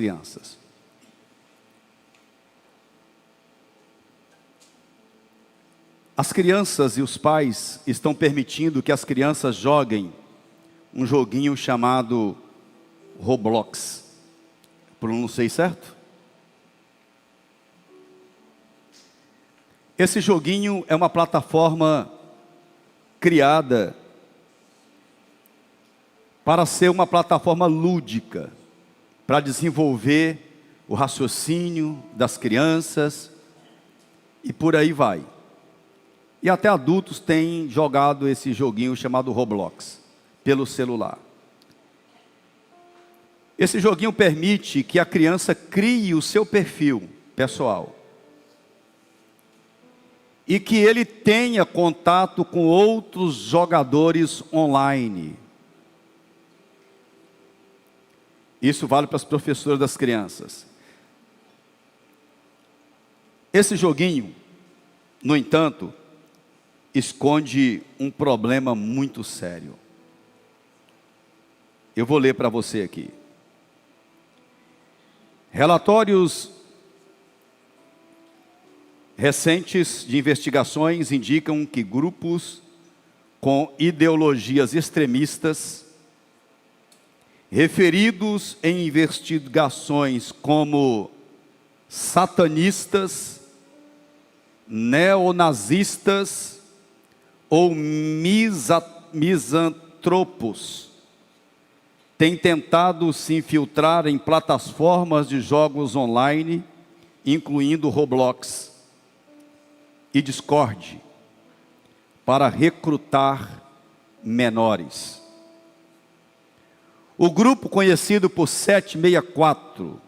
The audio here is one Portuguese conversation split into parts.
crianças. As crianças e os pais estão permitindo que as crianças joguem um joguinho chamado Roblox. Pronunciei certo? Esse joguinho é uma plataforma criada para ser uma plataforma lúdica, para desenvolver o raciocínio das crianças e por aí vai. E até adultos têm jogado esse joguinho chamado Roblox pelo celular. Esse joguinho permite que a criança crie o seu perfil pessoal e que ele tenha contato com outros jogadores online. Isso vale para as professoras das crianças. Esse joguinho, no entanto, esconde um problema muito sério. Eu vou ler para você aqui. Relatórios recentes de investigações indicam que grupos com ideologias extremistas, referidos em investigações como satanistas, neonazistas ou misantropos, têm tentado se infiltrar em plataformas de jogos online, incluindo Roblox e Discord, para recrutar menores. O grupo conhecido por 764,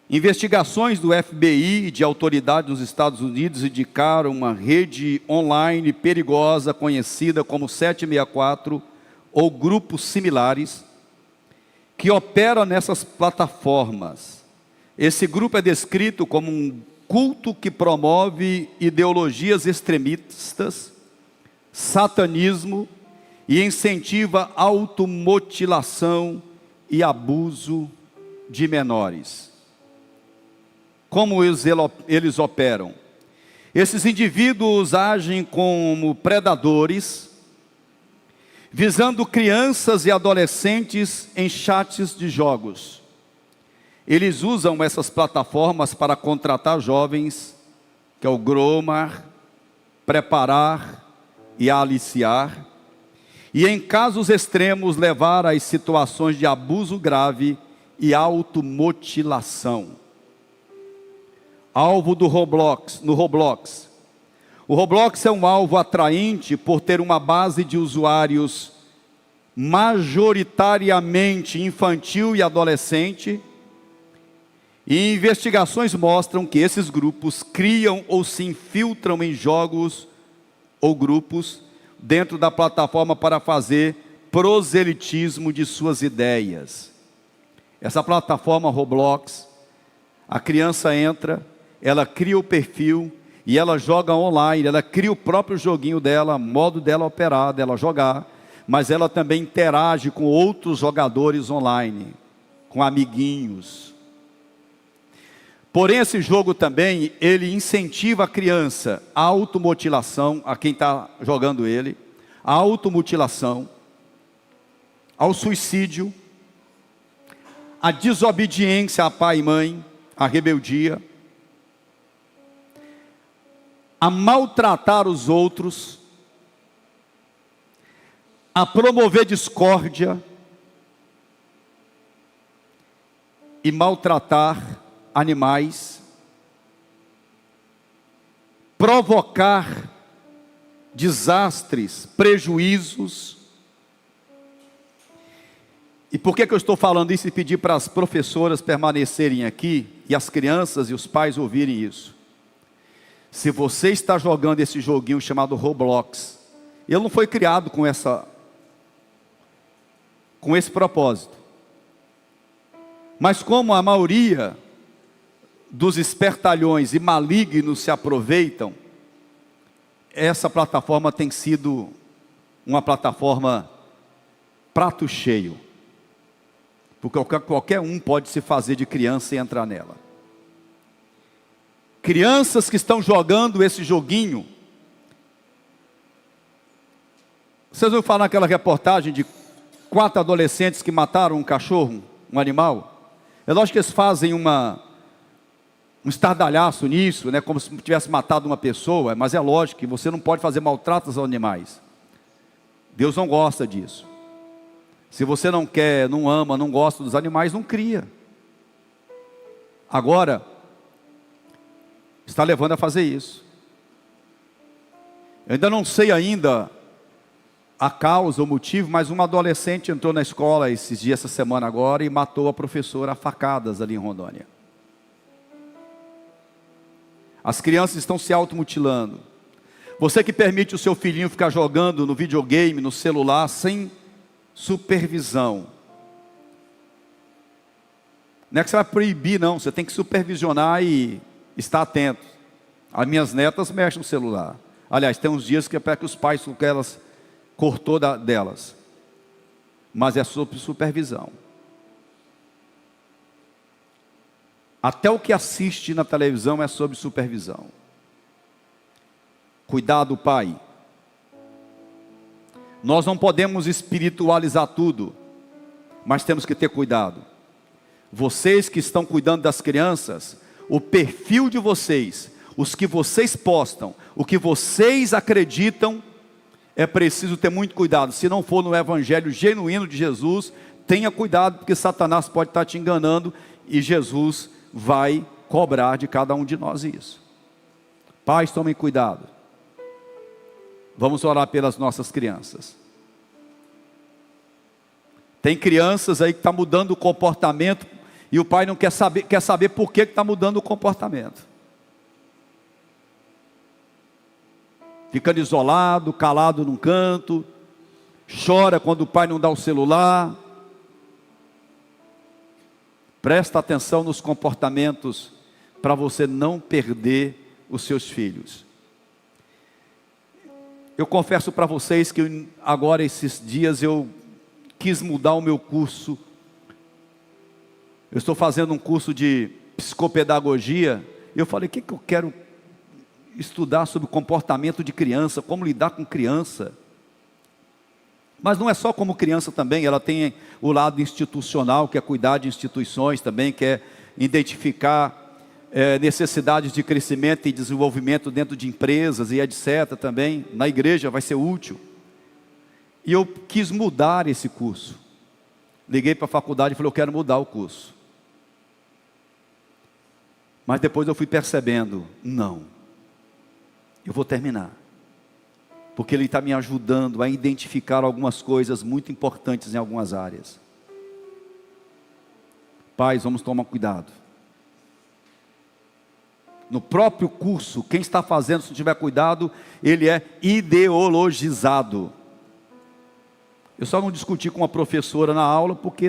investigações do FBI e de autoridades dos Estados Unidos indicaram uma rede online perigosa conhecida como 764 ou grupos similares que opera nessas plataformas. Esse grupo é descrito como um culto que promove ideologias extremistas, satanismo e incentiva automutilação e abuso de menores. Como eles operam? Esses indivíduos agem como predadores, visando crianças e adolescentes em chats de jogos. Eles usam essas plataformas para contratar jovens, que é o gromar, preparar e aliciar, e em casos extremos levar às situações de abuso grave e automutilação. Alvo do Roblox, no Roblox. O Roblox é um alvo atraente por ter uma base de usuários majoritariamente infantil e adolescente, e investigações mostram que esses grupos criam ou se infiltram em jogos ou grupos dentro da plataforma para fazer proselitismo de suas ideias. Essa plataforma Roblox, a criança entra, ela cria o perfil e ela joga online, ela cria o próprio joguinho dela, modo dela operar, dela jogar, mas ela também interage com outros jogadores online, com amiguinhos. Porém, esse jogo também, ele incentiva a criança à automutilação, a quem está jogando ele, à automutilação, ao suicídio, à desobediência a pai e mãe, à rebeldia, a maltratar os outros, a promover discórdia e maltratar animais, provocar desastres, prejuízos. E por que eu estou falando isso e pedir para as professoras permanecerem aqui e as crianças e os pais ouvirem isso? Se você está jogando esse joguinho chamado Roblox, ele não foi criado com esse propósito. Mas como a maioria dos espertalhões e malignos se aproveitam, essa plataforma tem sido uma plataforma prato cheio. porque qualquer um pode se fazer de criança e entrar nela. Crianças que estão jogando esse joguinho. Vocês ouviram falar naquela reportagem de 4 adolescentes que mataram um cachorro, um animal? É lógico que eles fazem um estardalhaço nisso, né, como se tivesse matado uma pessoa, mas é lógico que você não pode fazer maltratos aos animais. Deus não gosta disso. Se você não quer, não ama, não gosta dos animais, não cria. Agora, está levando a fazer isso. Eu ainda não sei ainda a causa, o motivo, mas uma adolescente entrou na escola essa semana agora, e matou a professora a facadas ali em Rondônia. As crianças estão se automutilando. Você que permite o seu filhinho ficar jogando no videogame, no celular, sem supervisão. Não é que você vai proibir, não. Você tem que supervisionar e estar atento. As minhas netas mexem no celular. Aliás, tem uns dias que é para que os pais, que elas cortou delas. Mas é sob supervisão. Até o que assiste na televisão é sob supervisão. Cuidado, pai. Nós não podemos espiritualizar tudo, mas temos que ter cuidado. Vocês que estão cuidando das crianças, o perfil de vocês, os que vocês postam, o que vocês acreditam, é preciso ter muito cuidado. Se não for no evangelho genuíno de Jesus, tenha cuidado, porque Satanás pode estar te enganando, e Jesus vai cobrar de cada um de nós isso. Pais, tomem cuidado. Vamos orar pelas nossas crianças. Tem crianças aí que estão mudando o comportamento, e o pai não quer saber por que está mudando o comportamento. Ficando isolado, calado num canto, chora quando o pai não dá o celular. Presta atenção nos comportamentos, para você não perder os seus filhos. Eu confesso para vocês que agora, esses dias, eu quis mudar o meu curso. Eu estou fazendo um curso de psicopedagogia, e eu falei, o que eu quero estudar sobre o comportamento de criança, como lidar com criança. Mas não é só como criança também, ela tem o lado institucional, que é cuidar de instituições também, que é identificar necessidades de crescimento e desenvolvimento dentro de empresas e etc. também. Na igreja vai ser útil. E eu quis mudar esse curso. Liguei para a faculdade e falei, eu quero mudar o curso. Mas depois eu fui percebendo, não, eu vou terminar. Porque ele está me ajudando a identificar algumas coisas muito importantes em algumas áreas. Pais, vamos tomar cuidado. No próprio curso, quem está fazendo, se não tiver cuidado, ele é ideologizado. Eu só não discuti com uma professora na aula, porque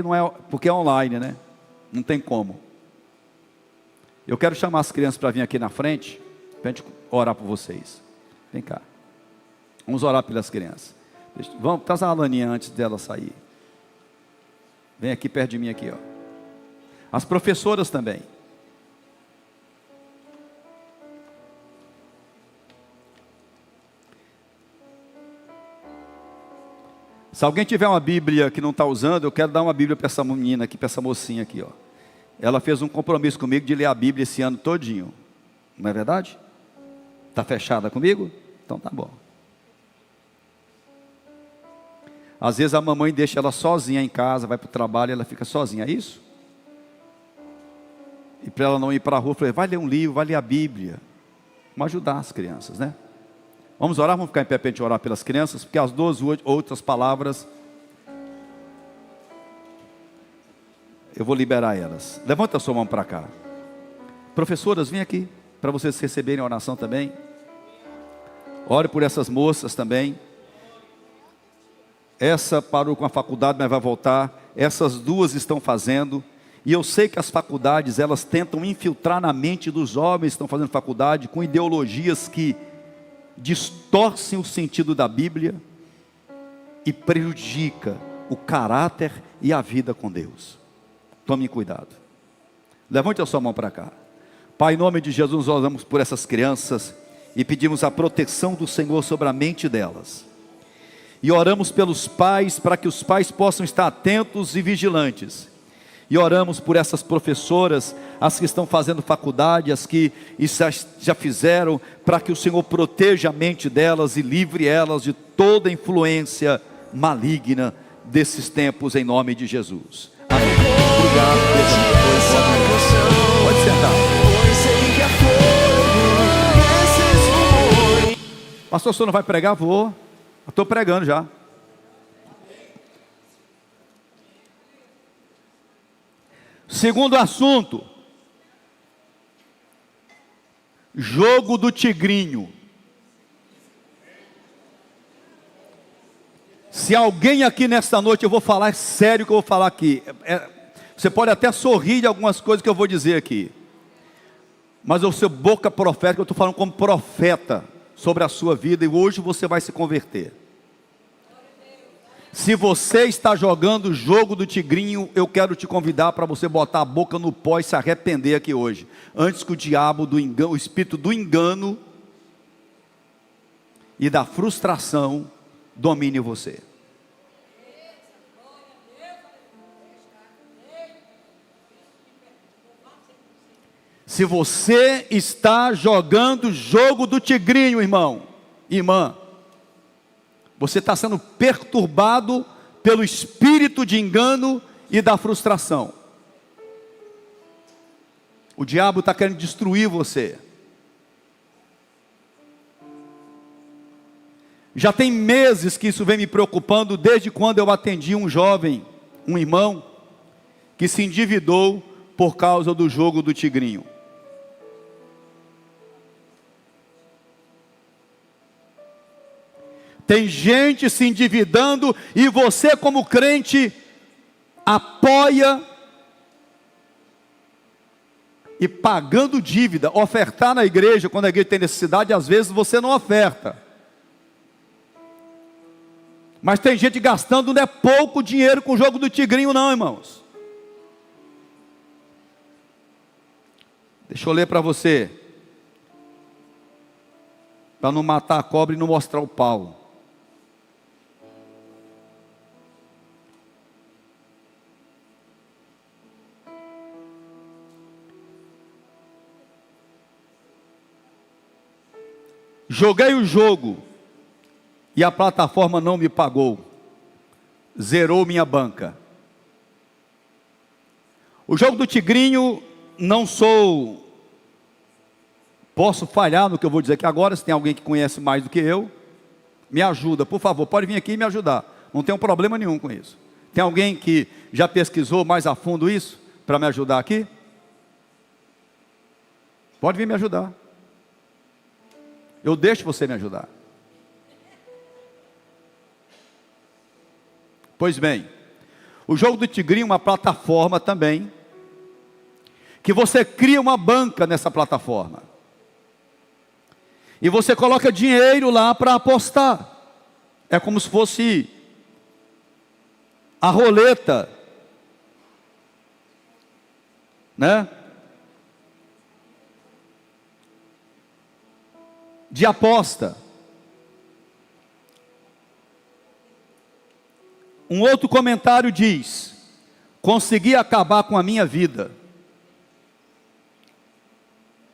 é online, né? Não tem como. Eu quero chamar as crianças para vir aqui na frente, para a gente orar por vocês. Vem cá. Vamos orar pelas crianças. Vamos, traz a Alaninha antes dela sair. Vem aqui perto de mim aqui, ó. As professoras também. Se alguém tiver uma Bíblia que não está usando, eu quero dar uma Bíblia para essa menina aqui, para essa mocinha aqui, ó. Ela fez um compromisso comigo de ler a Bíblia esse ano todinho. Não é verdade? Está fechada comigo? Então tá bom. Às vezes a mamãe deixa ela sozinha em casa, vai para o trabalho e ela fica sozinha, é isso? E para ela não ir para a rua, eu falei, vai ler um livro, vai ler a Bíblia. Vamos ajudar as crianças, né? Vamos orar, vamos ficar em pé para a gente orar pelas crianças, porque as 2 outras palavras, eu vou liberar elas. Levanta a sua mão para cá. Professoras, vem aqui, para vocês receberem a oração também. Ore por essas moças também. Essa parou com a faculdade, mas vai voltar. Essas 2 estão fazendo. E eu sei que as faculdades, elas tentam infiltrar na mente dos jovens que estão fazendo faculdade, com ideologias que distorcem o sentido da Bíblia e prejudica o caráter e a vida com Deus. Tome cuidado. Levante a sua mão para cá. Pai, em nome de Jesus, nós oramos por essas crianças e pedimos a proteção do Senhor sobre a mente delas. E oramos pelos pais, para que os pais possam estar atentos e vigilantes. E oramos por essas professoras, as que estão fazendo faculdade, as que já fizeram, para que o Senhor proteja a mente delas e livre elas de toda influência maligna desses tempos, em nome de Jesus. Amém. Obrigado. Pode sentar. Pastor, o senhor não vai pregar? Vou. Estou pregando já. Segundo assunto, jogo do tigrinho. Se alguém aqui nesta noite, eu vou falar sério que eu vou falar aqui. Você pode até sorrir de algumas coisas que eu vou dizer aqui, mas o seu boca profética, eu estou falando como profeta sobre a sua vida, e hoje você vai se converter. Se você está jogando o jogo do tigrinho, eu quero te convidar para você botar a boca no pó e se arrepender aqui hoje, antes que o diabo do engano, o espírito do engano e da frustração domine você. Se você está jogando o jogo do tigrinho, irmão, irmã, você está sendo perturbado pelo espírito de engano e da frustração. O diabo está querendo destruir você. Já tem meses que isso vem me preocupando, desde quando eu atendi um jovem, um irmão, que se endividou por causa do jogo do tigrinho. Tem gente se endividando e você, como crente, apoia e pagando dívida. Ofertar na igreja, quando a igreja tem necessidade, às vezes você não oferta. Mas tem gente gastando não é pouco dinheiro com o jogo do tigrinho não, irmãos. Deixa eu ler para você, para não matar a cobra e não mostrar o pau. Joguei o jogo e a plataforma não me pagou, zerou minha banca. O jogo do tigrinho, posso falhar no que eu vou dizer aqui agora. Se tem alguém que conhece mais do que eu, me ajuda, por favor, pode vir aqui e me ajudar, não tenho problema nenhum com isso. Tem alguém que já pesquisou mais a fundo isso, para me ajudar aqui? Pode vir me ajudar. Eu deixo você me ajudar. Pois bem, o jogo do tigrinho é uma plataforma também, que você cria uma banca nessa plataforma, e você coloca dinheiro lá para apostar. É como se fosse a roleta, né? De aposta. Um outro comentário diz: consegui acabar com a minha vida.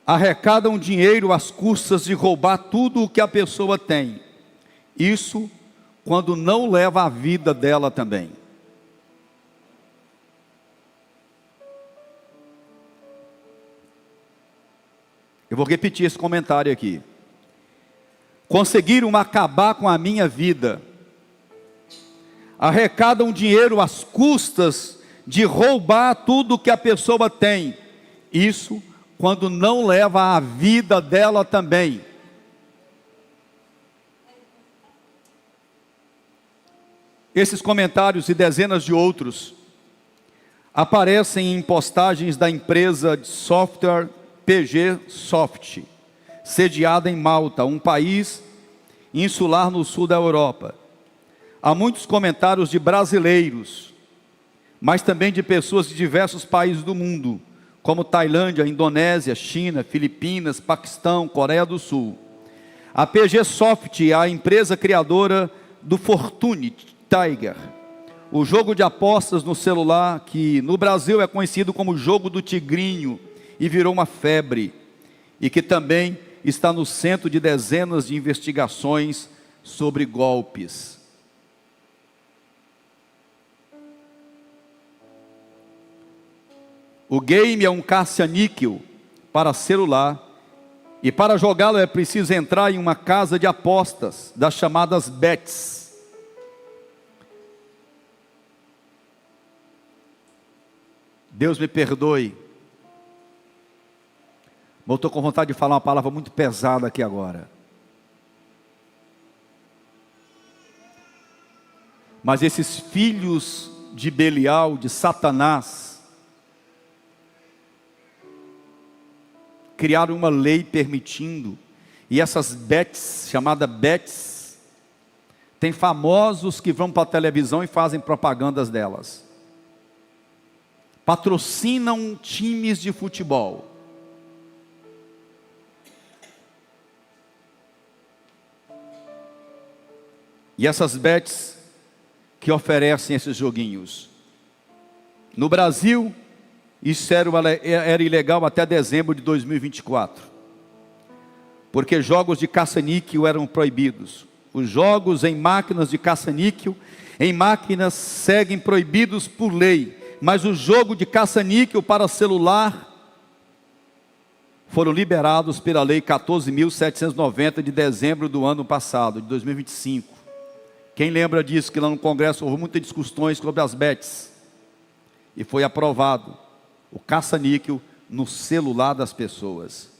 Arrecadam dinheiro às custas de roubar tudo o que a pessoa tem. Isso quando não leva a vida dela também. Eu vou repetir esse comentário aqui. Conseguiram acabar com a minha vida. Arrecadam dinheiro às custas de roubar tudo que a pessoa tem. Isso quando não leva a vida dela também. Esses comentários e dezenas de outros aparecem em postagens da empresa de software PG Soft, sediada em Malta, um país insular no sul da Europa. Há muitos comentários de brasileiros, mas também de pessoas de diversos países do mundo, como Tailândia, Indonésia, China, Filipinas, Paquistão, Coreia do Sul. A PG Soft é a empresa criadora do Fortune Tiger, o jogo de apostas no celular que no Brasil é conhecido como jogo do tigrinho e virou uma febre, e que também está no centro de dezenas de investigações sobre golpes. O game é um caça-níquel para celular, e para jogá-lo é preciso entrar em uma casa de apostas, das chamadas bets. Deus me perdoe, mas eu estou com vontade de falar uma palavra muito pesada aqui agora. Mas esses filhos de Belial, de Satanás, criaram uma lei permitindo, e essas bets, chamadas bets, tem famosos que vão para a televisão e fazem propagandas delas. Patrocinam times de futebol. E essas bets que oferecem esses joguinhos. No Brasil, isso era ilegal até dezembro de 2024. Porque jogos de caça-níquel eram proibidos. Os jogos em máquinas de caça-níquel, em máquinas, seguem proibidos por lei. Mas o jogo de caça-níquel para celular foram liberados pela lei 14.790 de dezembro do ano passado, de 2025. Quem lembra disso, que lá no Congresso houve muitas discussões sobre as bets, e foi aprovado o caça-níquel no celular das pessoas.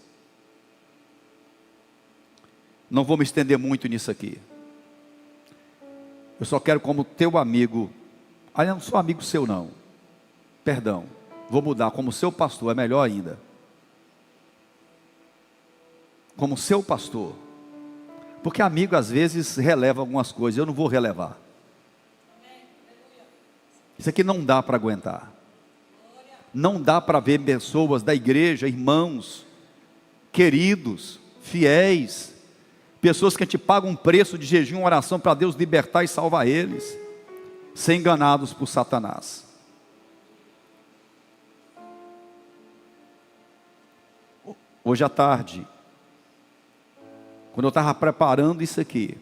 Não vou me estender muito nisso aqui. Eu só quero, como teu amigo, eu não sou amigo seu não, perdão, vou mudar, como seu pastor, é melhor ainda. Como seu pastor, porque amigo às vezes releva algumas coisas, eu não vou relevar. Isso aqui não dá para aguentar. Não dá para ver pessoas da igreja, irmãos, queridos, fiéis, pessoas que te pagam um preço de jejum e oração para Deus libertar e salvar eles, ser enganados por Satanás. Hoje à tarde, quando eu estava preparando isso aqui,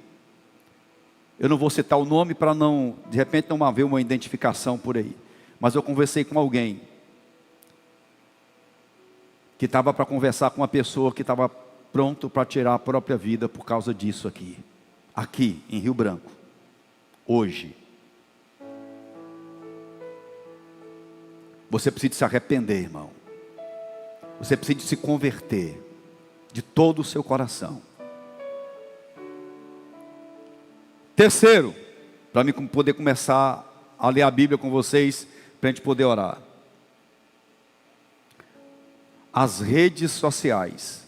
eu não vou citar o nome para não, de repente não haver uma identificação por aí, mas eu conversei com alguém, que estava para conversar com uma pessoa que estava pronto para tirar a própria vida por causa disso aqui em Rio Branco, hoje. Você precisa se arrepender, irmão, você precisa se converter, de todo o seu coração. Terceiro, para mim poder começar a ler a Bíblia com vocês, para a gente poder orar. As redes sociais.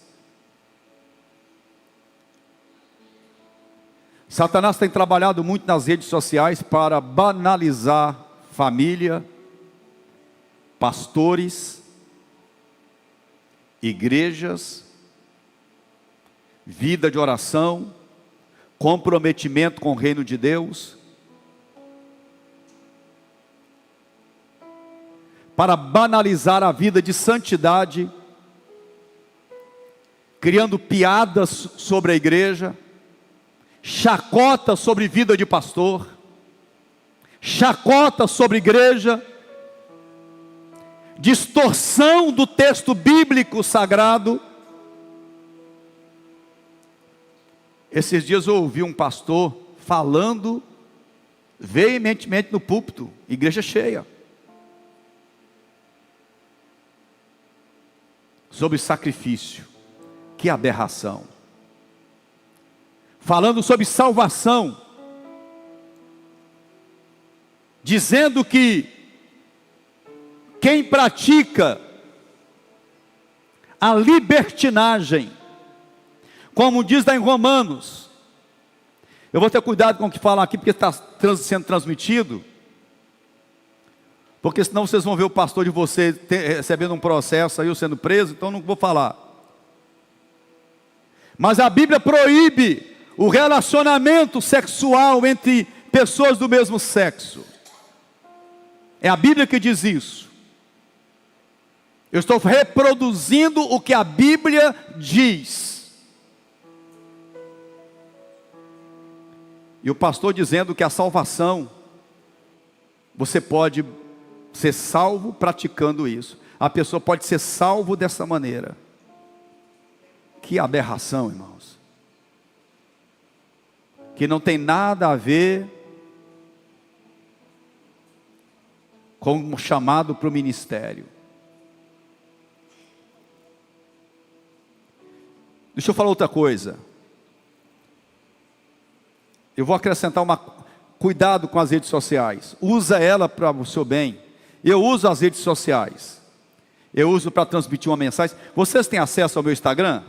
Satanás tem trabalhado muito nas redes sociais para banalizar família, pastores, igrejas, vida de oração, comprometimento com o reino de Deus, para banalizar a vida de santidade, criando piadas sobre a igreja, chacota sobre vida de pastor, chacota sobre igreja, distorção do texto bíblico sagrado. Esses dias eu ouvi um pastor falando veementemente no púlpito, igreja cheia, sobre sacrifício. Que aberração. Falando sobre salvação, dizendo que quem pratica a libertinagem, como diz lá em Romanos, eu vou ter cuidado com o que falar aqui, porque está sendo transmitido, porque senão vocês vão ver o pastor de vocês recebendo um processo, aí eu sendo preso, então não vou falar. Mas a Bíblia proíbe o relacionamento sexual entre pessoas do mesmo sexo. É a Bíblia que diz isso. Eu estou reproduzindo o que a Bíblia diz. E o pastor dizendo que a salvação, você pode ser salvo praticando isso. A pessoa pode ser salvo dessa maneira. Que aberração, irmãos. Que não tem nada a ver com o chamado para o ministério. Deixa eu falar outra coisa. Eu vou acrescentar cuidado com as redes sociais. Usa ela para o seu bem. Eu uso as redes sociais. Eu uso para transmitir uma mensagem. Vocês têm acesso ao meu Instagram?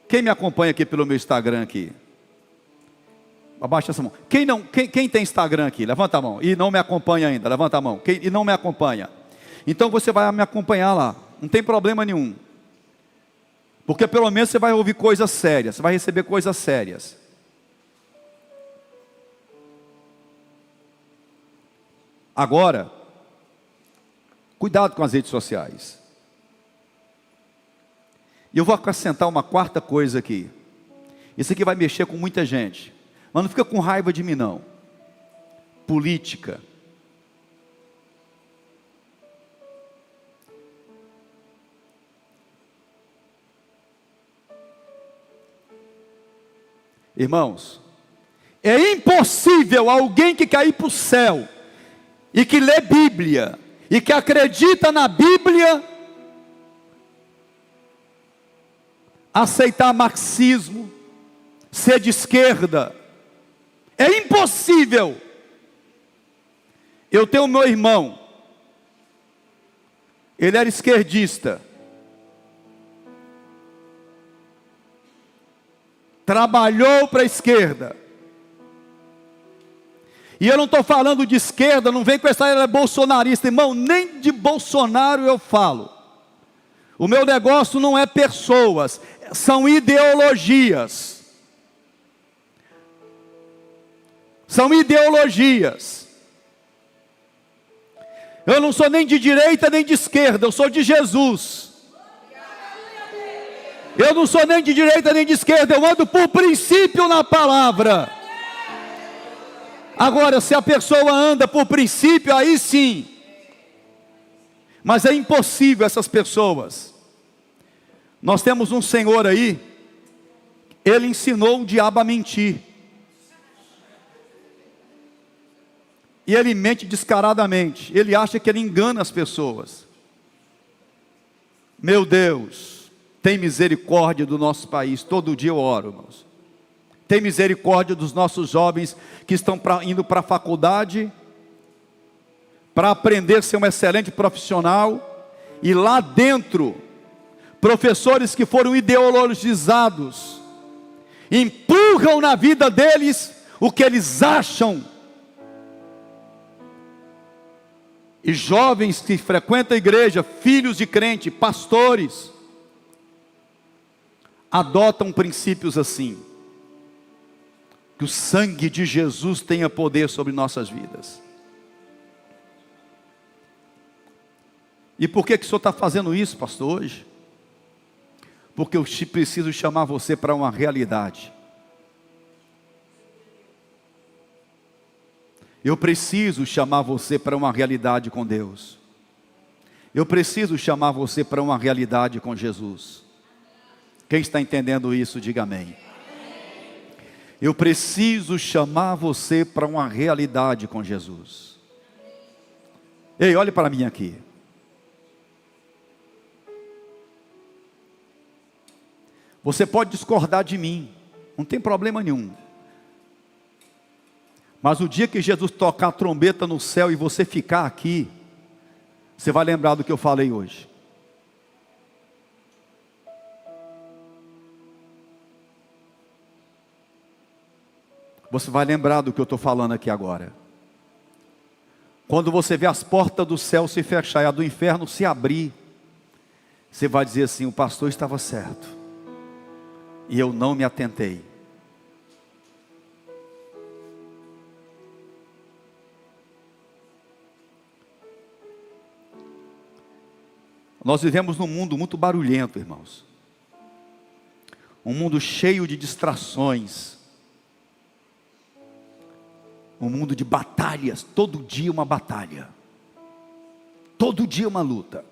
Quem me acompanha aqui pelo meu Instagram aqui? Abaixa essa mão. Quem tem Instagram aqui? Levanta a mão. E não me acompanha ainda. Levanta a mão. E não me acompanha. Então você vai me acompanhar lá. Não tem problema nenhum. Porque pelo menos você vai ouvir coisas sérias. Você vai receber coisas sérias. Agora, cuidado com as redes sociais. E eu vou acrescentar uma quarta coisa aqui. Isso aqui vai mexer com muita gente. Mas não fica com raiva de mim não. Política. Irmãos, é impossível alguém que cair para o céu e que lê Bíblia e que acredita na Bíblia aceitar marxismo, ser de esquerda. É impossível. Eu tenho meu irmão, ele era esquerdista, trabalhou para a esquerda. E eu não estou falando de esquerda, não vem com essa era bolsonarista, irmão, nem de Bolsonaro eu falo. O meu negócio não é pessoas, são ideologias. São ideologias. Eu não sou nem de direita nem de esquerda, eu sou de Jesus. Eu não sou nem de direita nem de esquerda, eu ando por princípio na palavra. Agora, se a pessoa anda por princípio, aí sim. Mas é impossível essas pessoas. Nós temos um senhor aí, ele ensinou o diabo a mentir. E ele mente descaradamente. Ele acha que ele engana as pessoas. Meu Deus, tem misericórdia do nosso país. Todo dia eu oro, irmãos. Tem misericórdia dos nossos jovens que estão indo para a faculdade, para aprender a ser um excelente profissional. E lá dentro, professores que foram ideologizados, empurram na vida deles o que eles acham. E jovens que frequentam a igreja, filhos de crente, pastores, adotam princípios assim. Que o sangue de Jesus tenha poder sobre nossas vidas. E por que o senhor está fazendo isso, pastor, hoje? Porque eu preciso chamar você para uma realidade. Eu preciso chamar você para uma realidade com Deus. Eu preciso chamar você para uma realidade com Jesus. Quem está entendendo isso, diga amém. Eu preciso chamar você para uma realidade com Jesus. Ei, olhe para mim aqui. Você pode discordar de mim, não tem problema nenhum. Mas o dia que Jesus tocar a trombeta no céu e você ficar aqui, você vai lembrar do que eu falei hoje. Você vai lembrar do que eu estou falando aqui agora. Quando você vê as portas do céu se fechar e a do inferno se abrir, você vai dizer assim: o pastor estava certo, e eu não me atentei. Nós vivemos num mundo muito barulhento, irmãos. Um mundo cheio de distrações. Um mundo de batalhas. Todo dia uma batalha. Todo dia uma luta.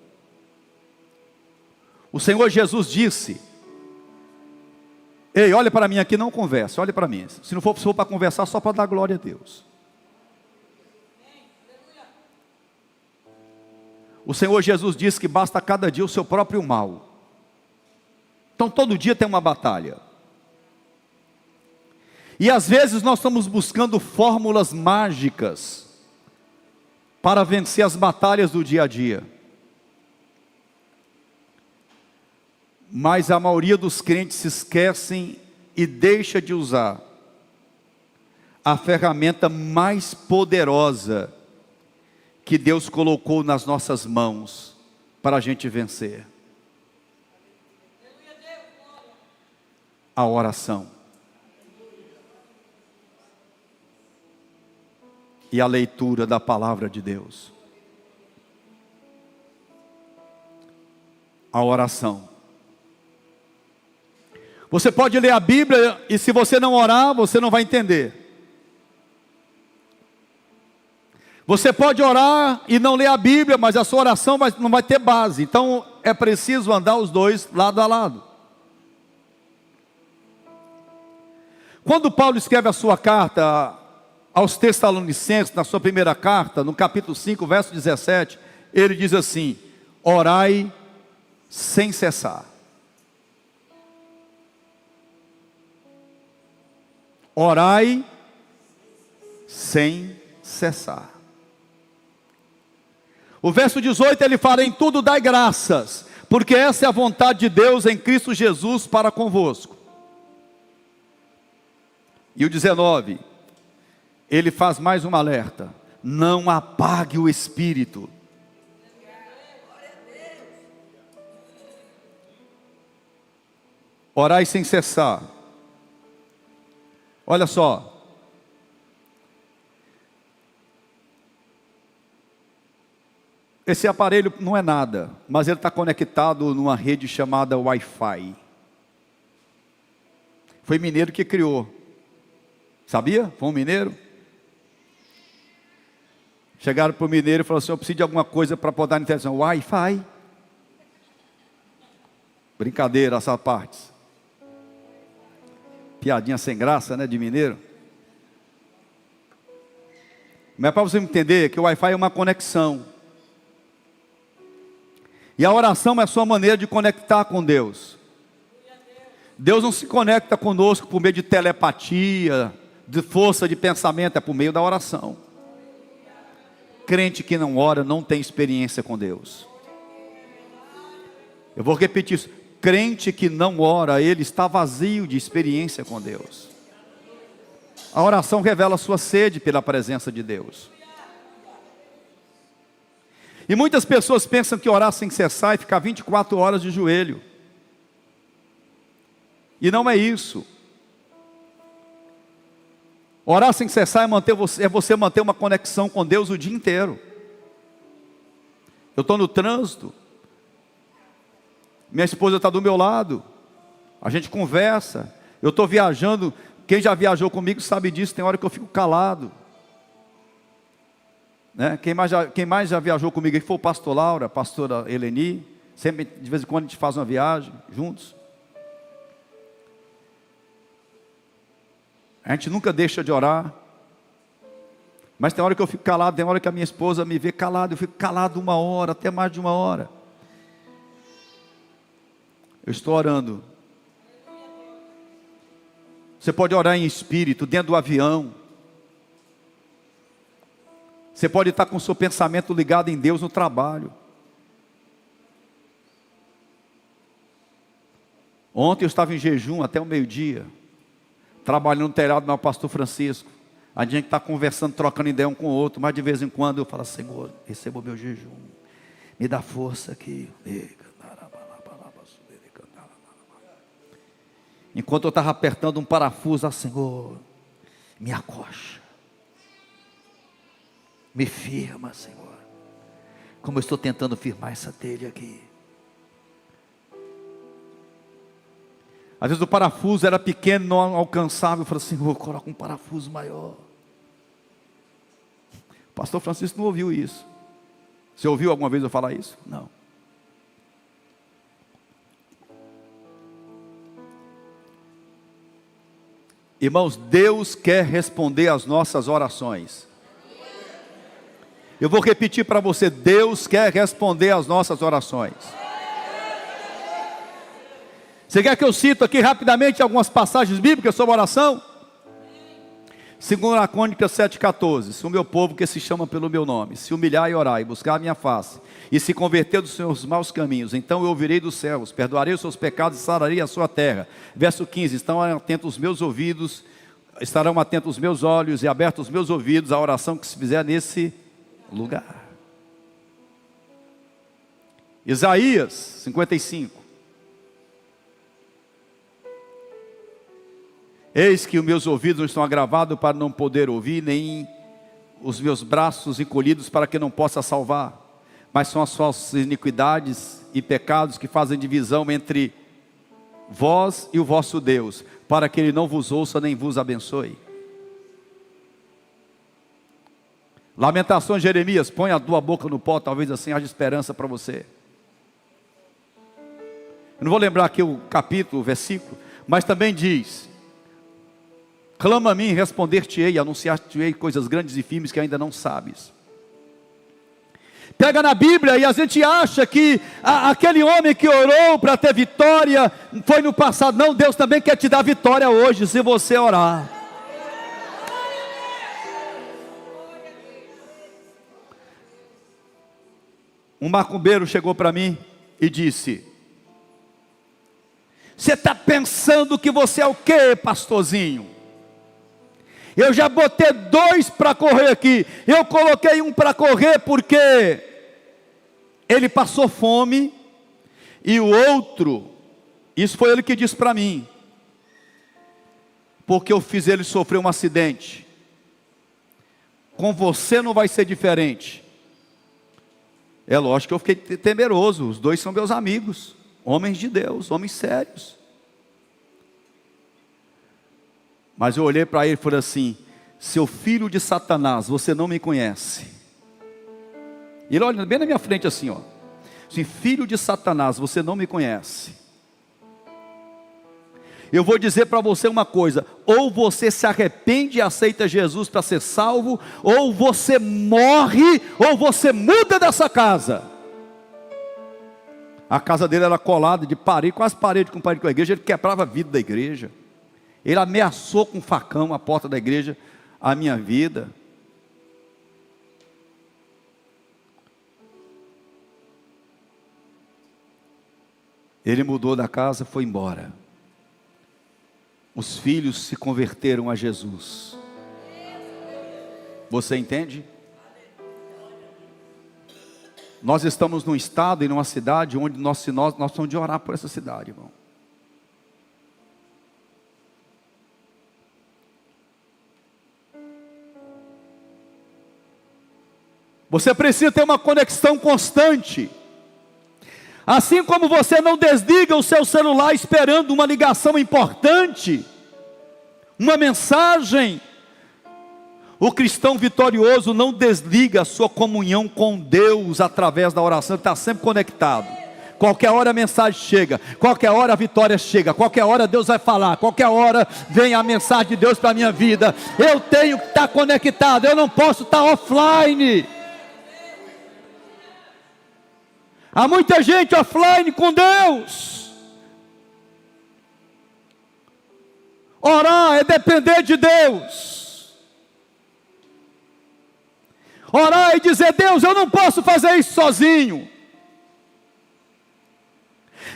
O Senhor Jesus disse: ei, olha para mim aqui, não converse, olha para mim. Se não for para conversar, só para dar glória a Deus. O Senhor Jesus disse que basta cada dia o seu próprio mal. Então todo dia tem uma batalha. E às vezes nós estamos buscando fórmulas mágicas para vencer as batalhas do dia a dia. Mas a maioria dos crentes se esquecem e deixa de usar a ferramenta mais poderosa que Deus colocou nas nossas mãos para a gente vencer: a oração e a leitura da palavra de Deus. A oração. Você pode ler a Bíblia e se você não orar, você não vai entender. Você pode orar e não ler a Bíblia, mas a sua oração não vai ter base. Então é preciso andar os dois lado a lado. Quando Paulo escreve a sua carta aos Tessalonicenses, na sua primeira carta, no capítulo 5, verso 17, ele diz assim: orai sem cessar. Orai sem cessar. O verso 18 ele fala: em tudo dai graças, porque essa é a vontade de Deus em Cristo Jesus para convosco. E o 19, ele faz mais um alerta: não apague o espírito. Orai sem cessar. Olha só. Esse aparelho não é nada, mas ele está conectado numa rede chamada Wi-Fi. Foi mineiro que criou. Sabia? Foi um mineiro. Chegaram para o mineiro e falaram assim: eu preciso de alguma coisa para poder dar internet. Wi-Fi. Brincadeira essa parte. Piadinha sem graça, né, de mineiro. Mas é para você entender que o Wi-Fi é uma conexão. E a oração é a sua maneira de conectar com Deus. Deus não se conecta conosco por meio de telepatia, de força de pensamento, é por meio da oração. Crente que não ora não tem experiência com Deus. Eu vou repetir isso: crente que não ora, ele está vazio de experiência com Deus. A oração revela a sua sede pela presença de Deus. E muitas pessoas pensam que orar sem cessar é ficar 24 horas de joelho. E não é isso. Orar sem cessar é você manter uma conexão com Deus o dia inteiro. Eu estou no trânsito, minha esposa está do meu lado, a gente conversa, eu estou viajando. Quem já viajou comigo sabe disso, tem hora que eu fico calado, né? Quem mais já viajou comigo aqui foi o pastor Laura, a pastora Eleni. Sempre, de vez em quando a gente faz uma viagem juntos. A gente nunca deixa de orar. Mas tem hora que eu fico calado, tem hora que a minha esposa me vê calado, eu fico calado 1 hora, até mais de 1 hora. Eu estou orando. Você pode orar em espírito, dentro do avião. Você pode estar com o seu pensamento ligado em Deus no trabalho. Ontem eu estava em jejum até o meio-dia, trabalhando no telhado do meu pastor Francisco. A gente está conversando, trocando ideia um com o outro, mas de vez em quando eu falo: Senhor, receba o meu jejum, me dá força aqui. Enquanto eu estava apertando um parafuso, Senhor, me acocha, me firma, Senhor, como eu estou tentando firmar essa telha aqui. Às vezes o parafuso era pequeno, não alcançável. Eu falei: Senhor, coloca um parafuso maior. O pastor Francisco não ouviu isso. Você ouviu alguma vez eu falar isso? Não. Irmãos, Deus quer responder às nossas orações. Eu vou repetir para você: Deus quer responder às nossas orações. Você quer que eu cito aqui rapidamente algumas passagens bíblicas sobre oração? 2 Crônicas 7,14: se o meu povo, que se chama pelo meu nome, se humilhar e orar, e buscar a minha face, e se converter dos seus maus caminhos, então eu ouvirei dos céus, perdoarei os seus pecados e sararei a sua terra. Verso 15: estarão atentos os meus ouvidos, estarão atentos os meus olhos e abertos os meus ouvidos à oração que se fizer nesse lugar. Isaías 55: eis que os meus ouvidos não estão agravados para não poder ouvir, nem os meus braços encolhidos para que não possa salvar, mas são as falsas iniquidades e pecados que fazem divisão entre vós e o vosso Deus, para que Ele não vos ouça nem vos abençoe. Lamentações, Jeremias: põe a tua boca no pó, talvez assim haja esperança para você. Eu não vou lembrar aqui o capítulo, o versículo, mas também diz: clama a mim e responder-te-ei, anunciar-te-ei coisas grandes e firmes que ainda não sabes. Pega na Bíblia e a gente acha que aquele homem que orou para ter vitória foi no passado. Não, Deus também quer te dar vitória hoje, se você orar. Um macumbeiro chegou para mim e disse: você está pensando que você é o quê, pastorzinho? Eu já botei 2 para correr aqui. Eu coloquei um para correr porque ele passou fome, e o outro, isso foi ele que disse para mim, porque eu fiz ele sofrer um acidente. Com você não vai ser diferente. É lógico que eu fiquei temeroso. Os 2 são meus amigos, homens de Deus, homens sérios. Mas eu olhei para ele e falei assim: seu filho de Satanás, você não me conhece. E ele olha bem na minha frente assim, ó. Assim: filho de Satanás, você não me conhece. Eu vou dizer para você uma coisa: ou você se arrepende e aceita Jesus para ser salvo, ou você morre, ou você muda dessa casa. A casa dele era colada de parede, quase parede com a igreja. Ele quebrava a vida da igreja. Ele ameaçou com um facão a porta da igreja a minha vida. Ele mudou da casa, foi embora. Os filhos se converteram a Jesus. Você entende? Nós estamos num estado e numa cidade onde nós temos de orar por essa cidade, irmão. Você precisa ter uma conexão constante. Assim como você não desliga o seu celular esperando uma ligação importante, uma mensagem, o cristão vitorioso não desliga a sua comunhão com Deus através da oração. Ele está sempre conectado. Qualquer hora a mensagem chega, qualquer hora a vitória chega, qualquer hora Deus vai falar, qualquer hora vem a mensagem de Deus para a minha vida. Eu tenho que estar conectado, eu não posso estar offline. Há muita gente offline com Deus. Orar é depender de Deus. Orar e dizer: Deus, eu não posso fazer isso sozinho.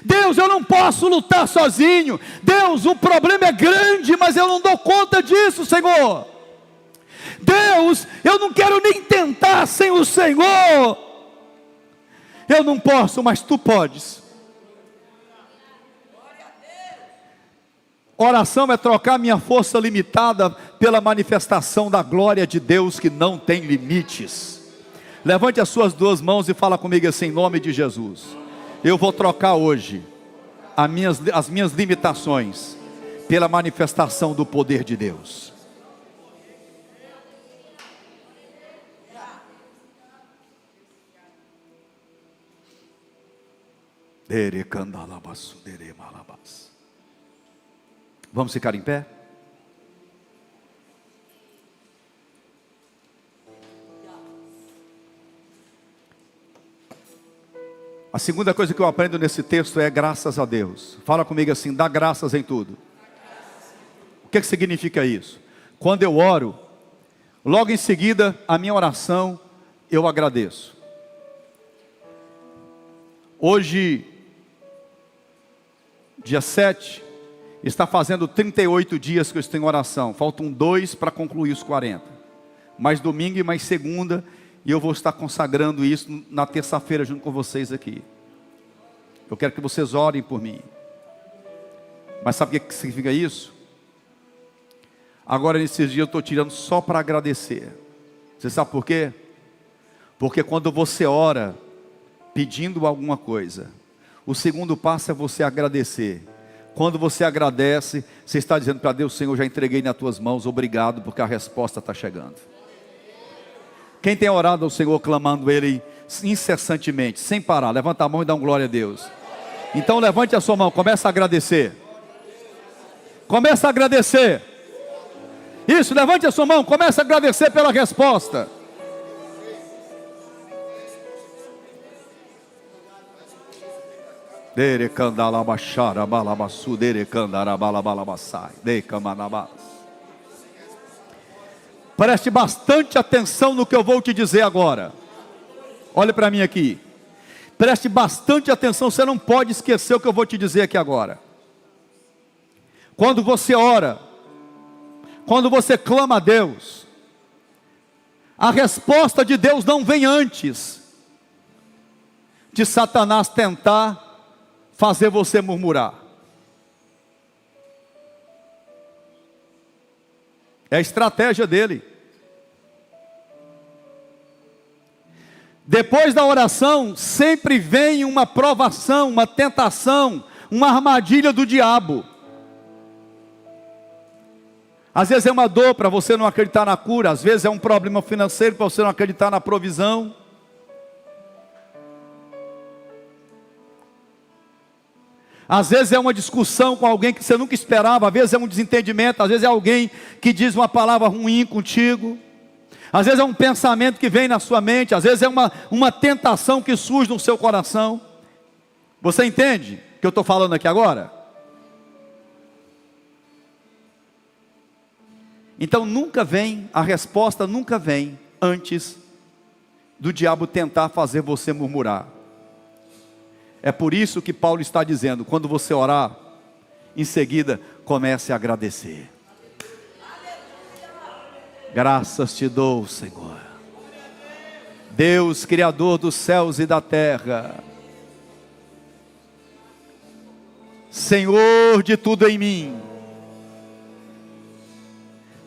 Deus, eu não posso lutar sozinho. Deus, o problema é grande, mas eu não dou conta disso, Senhor. Deus, eu não quero nem tentar sem o Senhor. Eu não posso, mas tu podes. Oração é trocar minha força limitada pela manifestação da glória de Deus que não tem limites. Levante as suas duas mãos e fala comigo assim, em nome de Jesus. Eu vou trocar hoje as minhas limitações pela manifestação do poder de Deus. Vamos ficar em pé? A segunda coisa que eu aprendo nesse texto é graças a Deus. Fala comigo assim, dá graças em tudo. O que significa isso? Quando eu oro, logo em seguida, a minha oração, eu agradeço. Hoje, dia 7, está fazendo 38 dias que eu estou em oração. Faltam 2 para concluir os 40. Mais domingo e mais segunda. E eu vou estar consagrando isso na terça-feira junto com vocês aqui. Eu quero que vocês orem por mim. Mas sabe o que significa isso? Agora nesses dias eu estou tirando só para agradecer. Você sabe por quê? Porque quando você ora pedindo alguma coisa, o segundo passo é você agradecer. Quando você agradece, você está dizendo para Deus, Senhor, já entreguei nas tuas mãos, obrigado, porque a resposta está chegando. Quem tem orado ao Senhor, clamando Ele incessantemente, sem parar, levanta a mão e dá um glória a Deus. Então levante a sua mão, começa a agradecer. Começa a agradecer. Isso, levante a sua mão, começa a agradecer pela resposta. Preste bastante atenção no que eu vou te dizer agora. Olhe para mim aqui. Preste bastante atenção, você não pode esquecer o que eu vou te dizer aqui agora. Quando você ora, quando você clama a Deus, a resposta de Deus não vem antes de Satanás tentar fazer você murmurar. É a estratégia dele. Depois da oração, sempre vem uma provação, uma tentação, uma armadilha do diabo. Às vezes é uma dor para você não acreditar na cura, às vezes é um problema financeiro para você não acreditar na provisão. Às vezes é uma discussão com alguém que você nunca esperava, às vezes é um desentendimento, às vezes é alguém que diz uma palavra ruim contigo. Às vezes é um pensamento que vem na sua mente, às vezes é uma tentação que surge no seu coração. Você entende o que eu estou falando aqui agora? Então a resposta nunca vem antes do diabo tentar fazer você murmurar. É por isso que Paulo está dizendo, quando você orar, em seguida, comece a agradecer. Graças te dou, Senhor. Deus, Criador dos céus e da terra. Senhor de tudo em mim.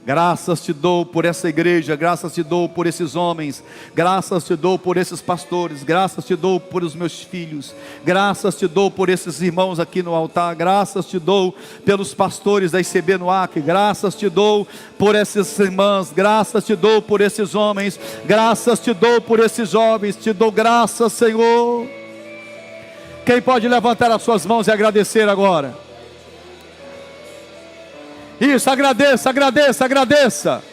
Graças te dou por essa igreja, graças te dou por esses homens, graças te dou por esses pastores, graças te dou por os meus filhos, graças te dou por esses irmãos aqui no altar, graças te dou pelos pastores da ICB no Acre, graças te dou por essas irmãs, graças te dou por esses homens, graças te dou por esses jovens, te dou graças, Senhor. Quem pode levantar as suas mãos e agradecer agora? Isso, agradeça, agradeça, agradeça.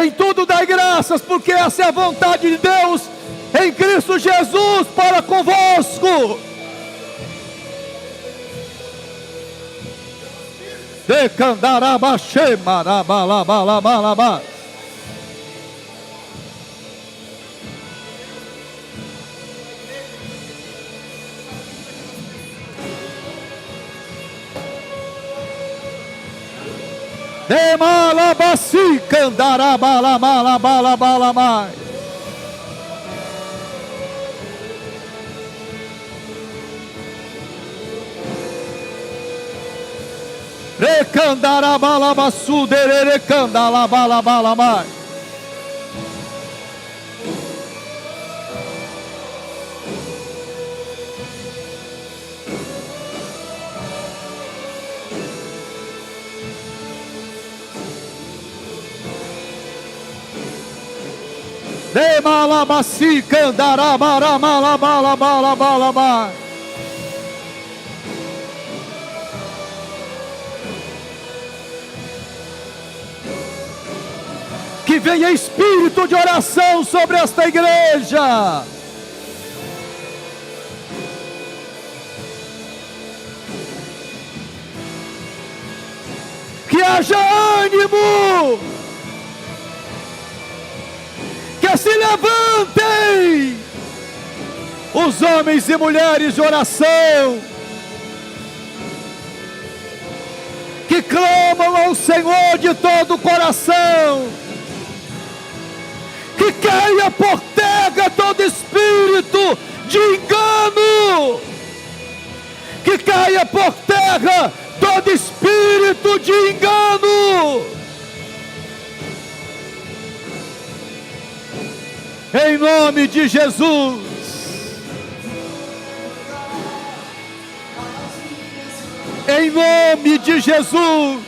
Em tudo dai graças, porque essa é a vontade de Deus em Cristo Jesus para convosco. Decandarabaxemarabalabalabalaba. Demalabasi candarabalabalabalabalamai. Recandarabalabassu dererecandalabalabalamai. Demalabasi candarabaramalabalabalabalabai. Que venha espírito de oração sobre esta igreja. Que haja ânimo. Que se levantem os homens e mulheres de oração, que clamam ao Senhor de todo o coração. Que caia por terra todo espírito de engano. Que caia por terra todo espírito de engano. Em nome de Jesus. Em nome de Jesus.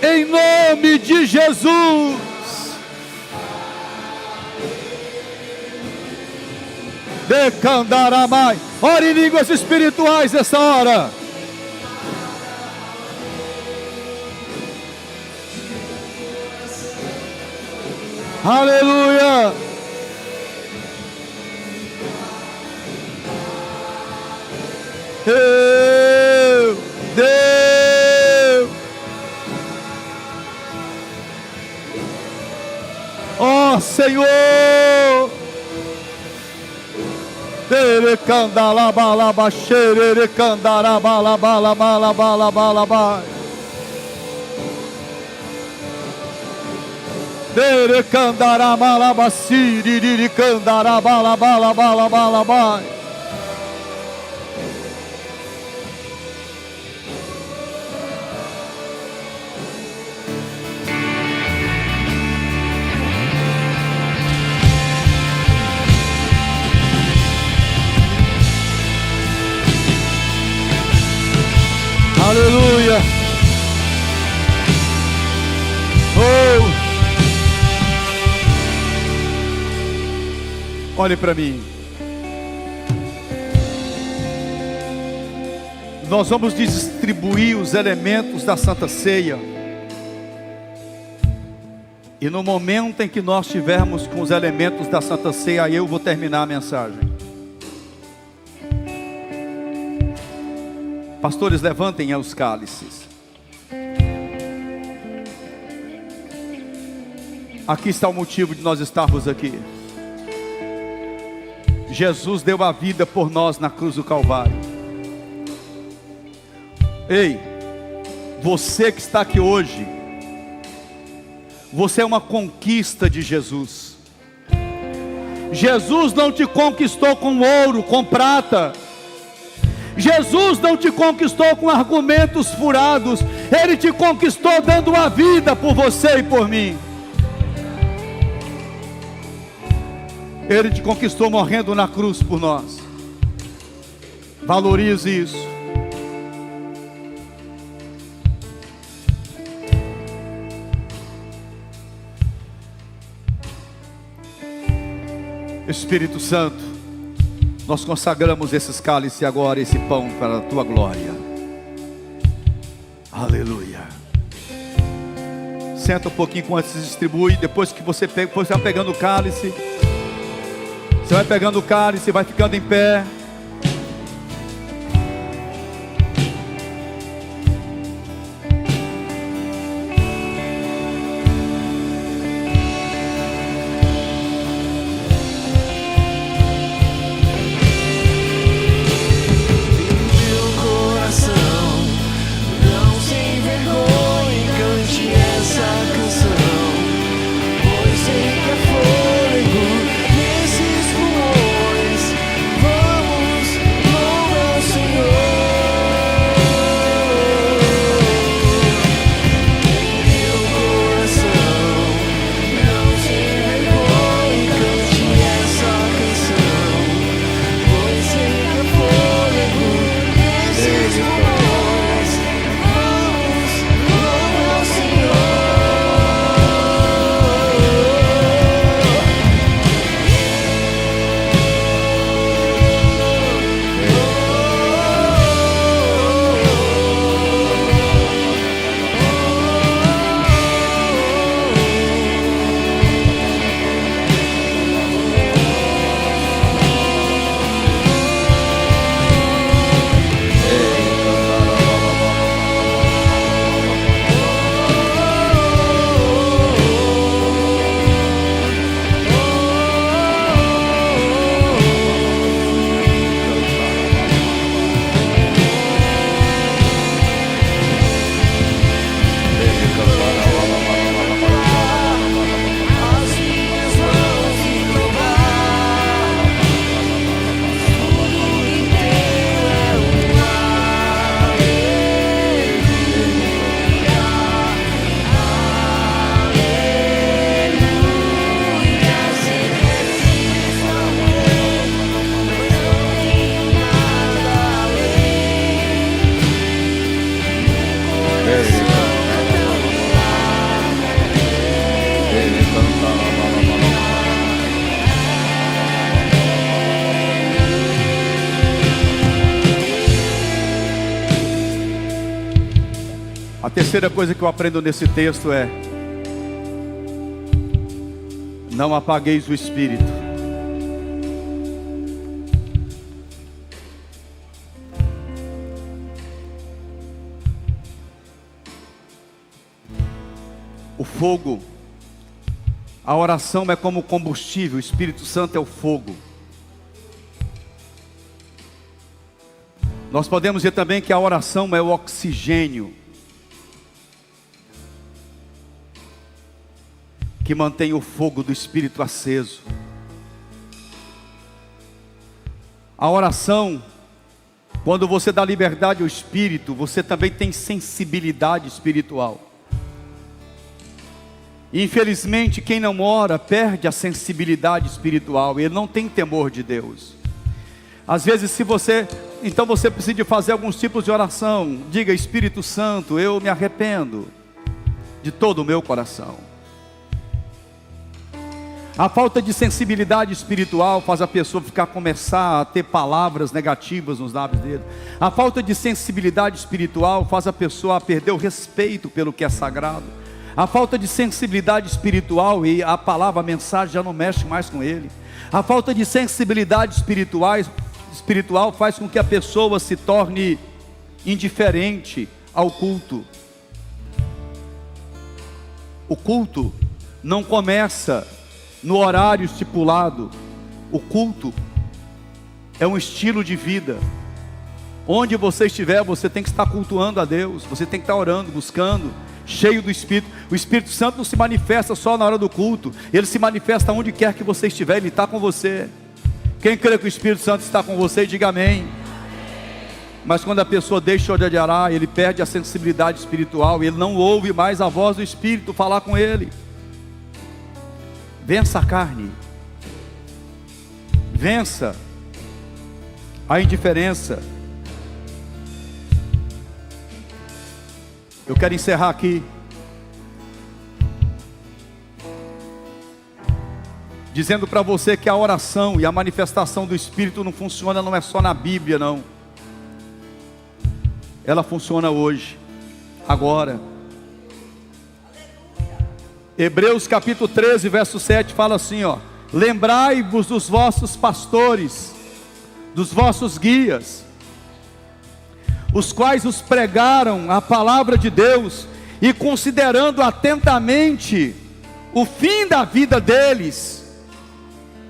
Em nome de Jesus. Decandaramai. Ore em línguas espirituais essa hora. Aleluia. Deus. Ó Senhor. Derecandalabalaba, xererecandarabalabalabalabalabai. Derecandarabalaba, siriricandarabalabalabalabai. Aleluia. Olhe para mim. Nós vamos distribuir os elementos da Santa Ceia. E no momento em que nós estivermos com os elementos da Santa Ceia, eu vou terminar a mensagem. Pastores, levantem os cálices. Aqui está o motivo de nós estarmos aqui. Jesus deu a vida por nós na cruz do Calvário. Ei, você que está aqui hoje, você é uma conquista de Jesus. Jesus não te conquistou com ouro, com prata. Jesus não te conquistou com argumentos furados. Ele te conquistou dando a vida por você e por mim. Ele te conquistou morrendo na cruz por nós. Valorize isso. Espírito Santo, nós consagramos esses cálices agora, esse pão para a tua glória. Aleluia. Senta um pouquinho enquanto se distribui. Depois que você vai pegando o cálice, você vai pegando o cálice, vai ficando em pé. terceira coisa que eu aprendo nesse texto é: não apagueis o espírito. O fogo, a oração é como combustível, o Espírito Santo é o fogo. Nós podemos dizer também que a oração é o oxigênio que mantém o fogo do Espírito aceso. A oração, quando você dá liberdade ao Espírito, você também tem sensibilidade espiritual. Infelizmente, quem não ora perde a sensibilidade espiritual, ele não tem temor de Deus. Às vezes, então você precisa de fazer alguns tipos de oração. Diga: Espírito Santo, eu me arrependo de todo o meu coração. A falta de sensibilidade espiritual faz a pessoa começar a ter palavras negativas nos lábios dele. A falta de sensibilidade espiritual faz a pessoa perder o respeito pelo que é sagrado. A falta de sensibilidade espiritual, e a palavra, a mensagem já não mexe mais com ele. A falta de sensibilidade espiritual faz com que a pessoa se torne indiferente ao culto. O culto não começa no horário estipulado. O culto é um estilo de vida. Onde você estiver, você tem que estar cultuando a Deus. Você tem que estar orando, buscando, cheio do Espírito. O Espírito Santo não se manifesta só na hora do culto. Ele se manifesta onde quer que você estiver. Ele está com você. Quem crê que o Espírito Santo está com você, diga amém. Mas quando a pessoa deixa de orar, ele perde a sensibilidade espiritual. Ele não ouve mais a voz do Espírito falar com ele. Vença a carne. Vença a indiferença. Eu quero encerrar aqui dizendo para você que a oração e a manifestação do Espírito não funciona, não é só na Bíblia, não. Ela funciona hoje, agora. Hebreus capítulo 13, verso 7 fala assim, ó: lembrai-vos dos vossos pastores, dos vossos guias, os quais os pregaram a palavra de Deus, e considerando atentamente o fim da vida deles,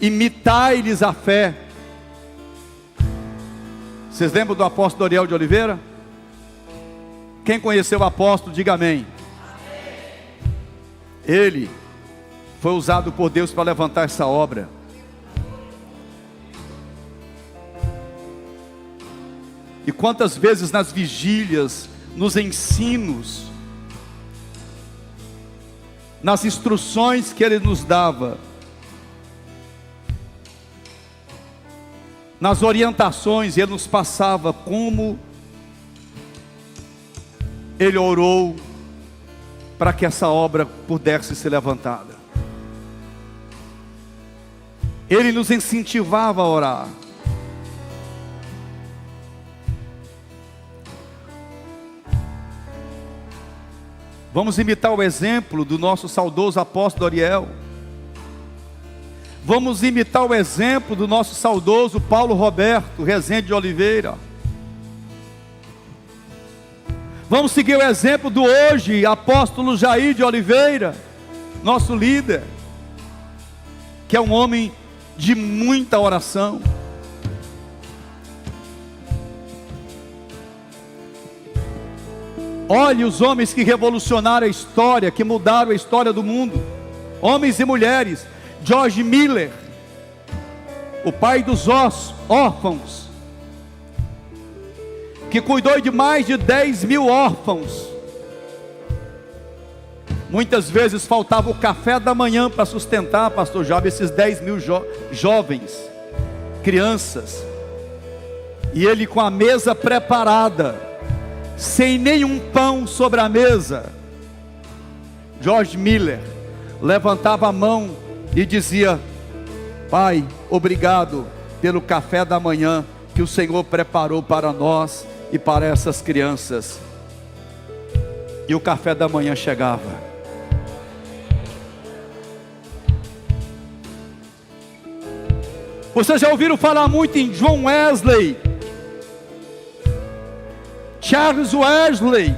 imitai-lhes a fé. Vocês lembram do apóstolo Ariel de Oliveira? Quem conheceu o apóstolo, diga amém. Ele foi usado por Deus para levantar essa obra. E quantas vezes nas vigílias, nos ensinos, nas instruções que ele nos dava, nas orientações, ele nos passava como ele orou para que essa obra pudesse ser levantada. Ele nos incentivava a orar. Vamos imitar o exemplo do nosso saudoso apóstolo Ariel. Vamos imitar o exemplo do nosso saudoso Paulo Roberto Rezende de Oliveira. Vamos seguir o exemplo do hoje apóstolo Jair de Oliveira, nosso líder, que é um homem de muita oração. Olhe os homens que revolucionaram a história, que mudaram a história do mundo, homens e mulheres. George Miller, o pai dos órfãos, que cuidou de mais de 10 mil órfãos. Muitas vezes faltava o café da manhã para sustentar, pastor Job, esses 10 mil jovens, crianças, e ele com a mesa preparada, sem nenhum pão sobre a mesa. George Miller levantava a mão e dizia: Pai, obrigado pelo café da manhã que o Senhor preparou para nós e para essas crianças. e o café da manhã chegava. Vocês já ouviram falar muito em John Wesley, Charles Wesley,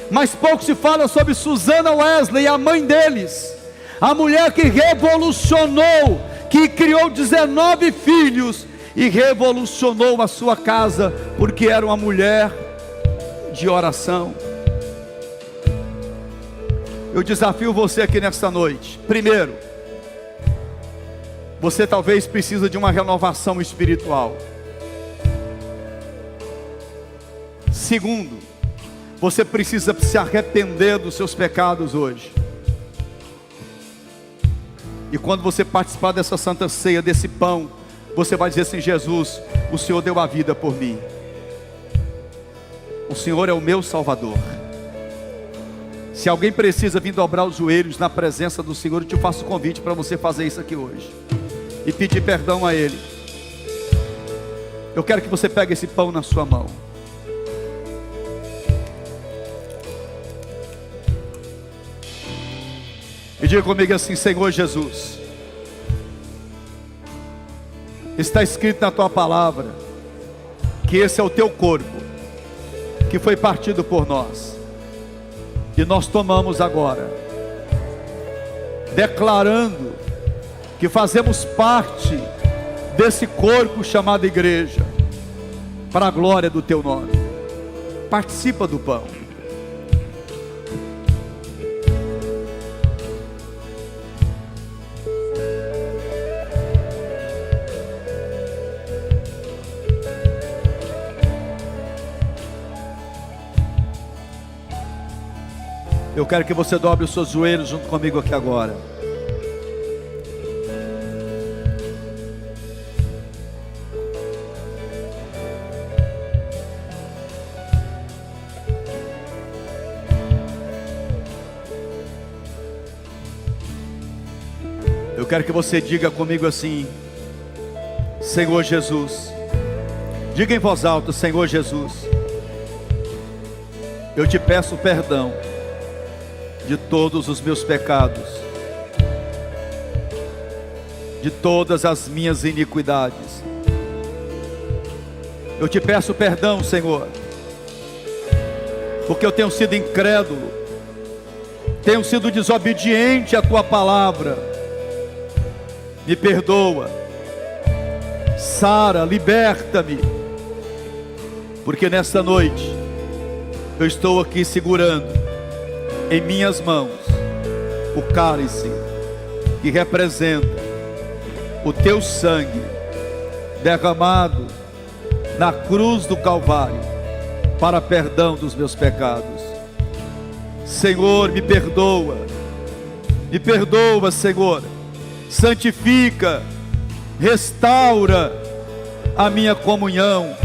mas pouco se fala sobre Susana Wesley, a mãe deles, a mulher que revolucionou, que criou 19 filhos e revolucionou a sua casa, porque era uma mulher de oração. Eu desafio você aqui nesta noite. Primeiro, você talvez precisa de uma renovação espiritual. Segundo, você precisa se arrepender dos seus pecados hoje. E quando você participar dessa santa ceia, desse pão, você vai dizer assim: Jesus, o Senhor deu a vida por mim. O Senhor é o meu Salvador. Se alguém precisa vir dobrar os joelhos na presença do Senhor, eu te faço o convite para você fazer isso aqui hoje e pedir perdão a Ele. Eu quero que você pegue esse pão na sua mão. E diga comigo assim: Senhor Jesus, está escrito na tua palavra que esse é o teu corpo, que foi partido por nós, e nós tomamos agora, declarando que fazemos parte desse corpo chamado igreja, para a glória do teu nome. Participa do pão. Eu quero que você dobre os seus joelhos junto comigo aqui agora. Eu quero que você diga comigo assim: Senhor Jesus. Diga em voz alta: Senhor Jesus, eu te peço perdão de todos os meus pecados, de todas as minhas iniquidades. Eu te peço perdão, Senhor, porque eu tenho sido incrédulo, tenho sido desobediente à tua palavra. Me perdoa, sara, liberta-me, porque nesta noite eu estou aqui segurando em minhas mãos o cálice que representa o teu sangue derramado na cruz do Calvário para perdão dos meus pecados. Senhor, me perdoa, Senhor, santifica, restaura a minha comunhão,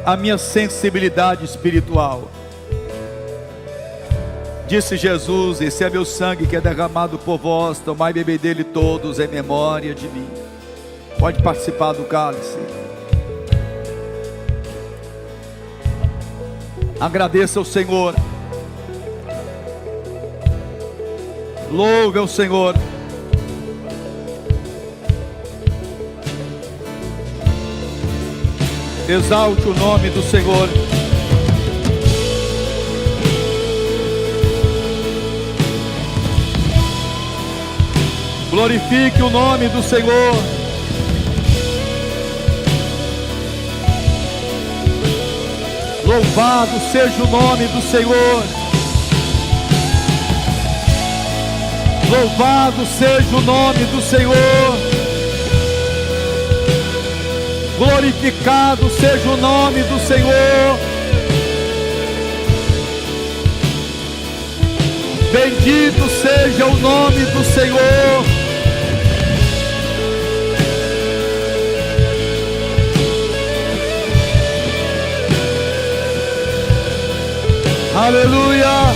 a minha sensibilidade espiritual. Disse Jesus: esse é meu sangue que é derramado por vós, tomai e bebei dele todos em memória de mim. Pode participar do cálice. Agradeça ao Senhor, louve ao Senhor. Exalte o nome do Senhor. Glorifique o nome do Senhor. Louvado seja o nome do Senhor. Louvado seja o nome do Senhor. Glorificado seja o nome do Senhor. Bendito seja o nome do Senhor. Aleluia.